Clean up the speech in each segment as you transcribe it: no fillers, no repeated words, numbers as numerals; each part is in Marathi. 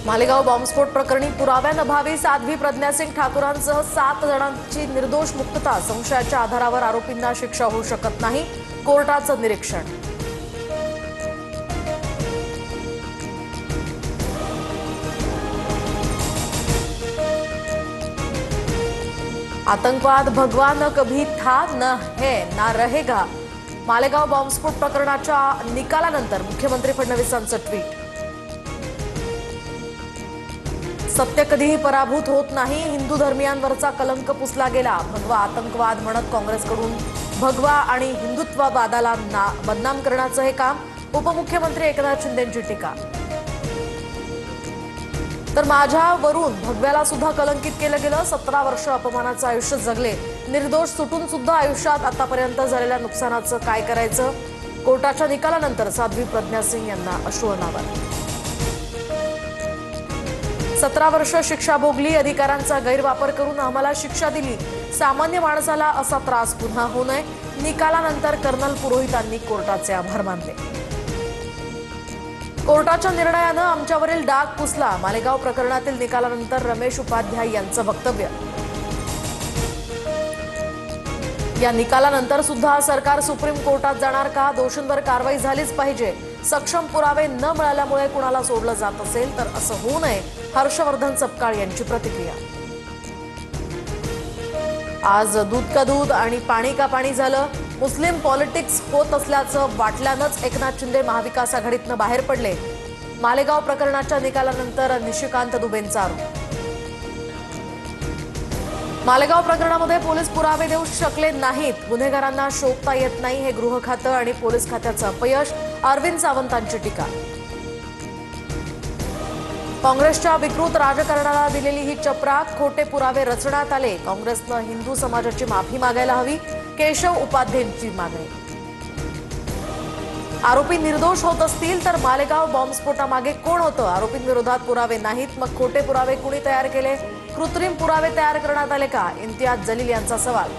मालेगाव बॉम्बस्फोट प्रकरणी पुराव्यांअभावी साध्वी प्रज्ञा सिंग ठाकूरांसह 7 जणांची निर्दोष मुक्तता, संशयाच्या आधारावर आरोपींना शिक्षा होऊ शकत नाही, कोर्टाचं निरीक्षण। आतंकवाद भगवान कभी था न है ना रहेगा। मालेगाव बॉम्बस्फोट प्रकरणाच्या निकालानंतर मुख्यमंत्री फडणवीसांचं ट्विट। सत्य कधीही पराभूत होत नाही, हिंदू धर्मियांवरचा कलंक पुसला गेला। भगवा आतंकवाद म्हणत काँग्रेसकडून भगवा आणि हिंदुत्ववादाला बदनाम करण्याचं हे काम। उपमुख्यमंत्री एकनाथ शिंदेंची टीका। तर माझ्यावरून भगव्याला सुद्धा कलंकित केलं गेलं। 17 वर्ष अपमानाचं आयुष्य जगले, निर्दोष सुटून सुद्धा आयुष्यात आतापर्यंत झालेल्या नुकसानाचं काय करायचं। कोर्टाच्या निकालानंतर साध्वी प्रज्ञा सिंग यांना अश्रू अनावर। 17 वर्ष शिक्षा भोगली, अधिकारांचा गैरवापर करून आम्हाला शिक्षा दिली। सामान्य माणसाला असा त्रास पुन्हा होऊ नये। निकालानंतर कर्नल पुरोहितांनी कोर्टाचे आभार मानले। कोर्टाच्या निर्णयानं आमच्यावरील डाग पुसला। मालेगाव प्रकरणातील निकालानंतर रमेश उपाध्याय यांचं वक्तव्य। या निकालानंतर सुद्धा सरकार सुप्रीम कोर्टात जाणार का? दोषींवर कारवाई झालीच पाहिजे। सक्षम पुरावे न मिळाल्यामुळे कुणाला सोडलं जात असेल तर असं होऊ नये, हर्षवर्धन सपकाळ यांची प्रतिक्रिया। आज दूध का दूध आणि पाणी का पाणी झालं। मुस्लिम पॉलिटिक्स होत असल्याचं वाटल्यानंच एकनाथ शिंदे महाविकास आघाडीतनं बाहेर पडले। मालेगाव प्रकरणाच्या निकालानंतर निशिकांत दुबेंचा आरोप। मालेगाव प्रकरणामध्ये पोलीस पुरावे देऊ शकले नाहीत, गुन्हेगारांना शोधता येत नाही, हे गृह खातं आणि पोलीस खात्याचं अपयश। अरविंद सावंतांची टीका। काँग्रेसच्या विकृत राजकारणाला दिलेली ही चपराक, खोटे पुरावे रचण्यात आले। काँग्रेसनं हिंदू समाजाची माफी मागायला हवी, केशव उपाध्यायांची मागणी। आरोपी निर्दोष होत असतील तर मालेगाव बॉम्बस्फोटामागे कोण होतं? आरोपींविरोधात पुरावे नाहीत, मग खोटे पुरावे कुणी तयार केले? कृत्रिम पुरावे तयार करण्यात आले का? इम्तियाज जलील यांचा सवाल।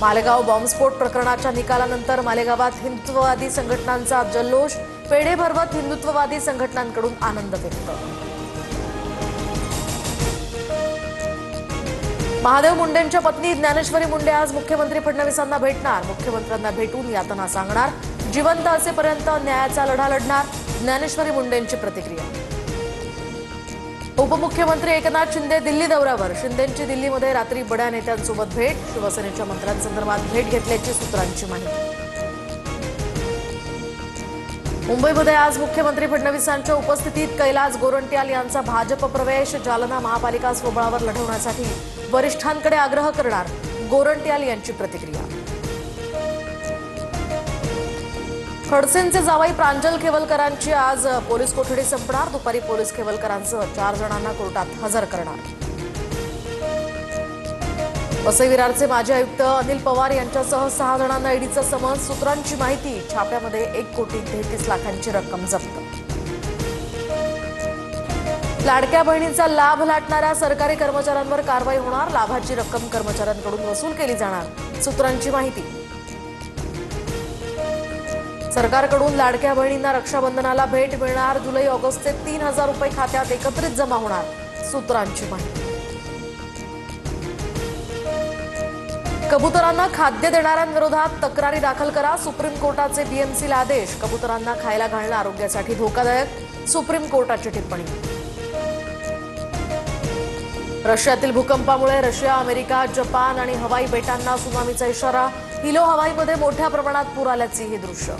मालेगाव बॉम्बस्फोट प्रकरणाच्या निकालानंतर मालेगावात हिंदुत्ववादी संघटनांचा जल्लोष, पेढे भरवत हिंदुत्ववादी संघटनांकडून आनंद व्यक्त। महादेव मुंडेंच्या पत्नी ज्ञानेश्वरी मुंडे आज मुख्यमंत्री फडणवीसांना भेटणार। मुख्यमंत्र्यांना भेटून यातना सांगणार, जिवंत असेपर्यंत न्यायाचा लढा लढणार, ज्ञानेश्वरी मुंडेंची प्रतिक्रिया। उपमुख्यमंत्री एकनाथ शिंदे दिल्ली दौऱ्यावर, शिंदेंची दिल्लीमध्ये रात्री बड्या नेत्यांसोबत भेट, शिवसेनेच्या मंत्र्यांसंदर्भात भेट घेतल्याची सूत्रांची माहिती। मुंबईमध्ये आज मुख्यमंत्री फडणवीसांच्या उपस्थितीत कैलास गोरंट्याल यांचा भाजप प्रवेश, जालना महापालिका स्वबळावर लढवण्यासाठी वरिष्ठांकडे आग्रह करणार, गोरंट्याल यांची प्रतिक्रिया। खडसेंचे जावई प्रांजल खेवलकरांची आज पोलीस कोठडी संपणार, दुपारी पोलीस खेवलकरांसह 4 जणांना कोर्टात हजर करणार। वसई विरारचे माजी आयुक्त अनिल पवार यांच्यासह 6 जणांना ईडीचं समन्स, सूत्रांची माहिती। छाप्यामध्ये 1,33 लाखांची रक्कम जप्त। लाडक्या बहिणीचा लाभ लाटणाऱ्या सरकारी कर्मचाऱ्यांवर कारवाई होणार, लाभाची रक्कम कर्मचाऱ्यांकडून वसूल केली जाणार, सूत्रांची माहिती। सरकारकडून लाडक्या बहिणींना रक्षाबंधनाला भेट मिळणार, जुलै-ऑगस्टचे 3,000 रुपये खात्यात एकत्रित जमा होणार, सूत्रांची माहिती। कबुतरांना खाद्य देणाऱ्यांविरोधात तक्रारी दाखल करा, सुप्रीम कोर्टाचे बीएमसीला आदेश। कबुतरांना खायला घालणं आरोग्यासाठी धोकादायक, सुप्रीम कोर्टाची टिप्पणी। रशियातील भूकंपामुळे रशिया, अमेरिका, जपान आणि हवाई बेटांना सुनामीचा इशारा, हिलो हवाईमध्ये मोठ्या प्रमाणात पूर आल्याची ही दृश्य।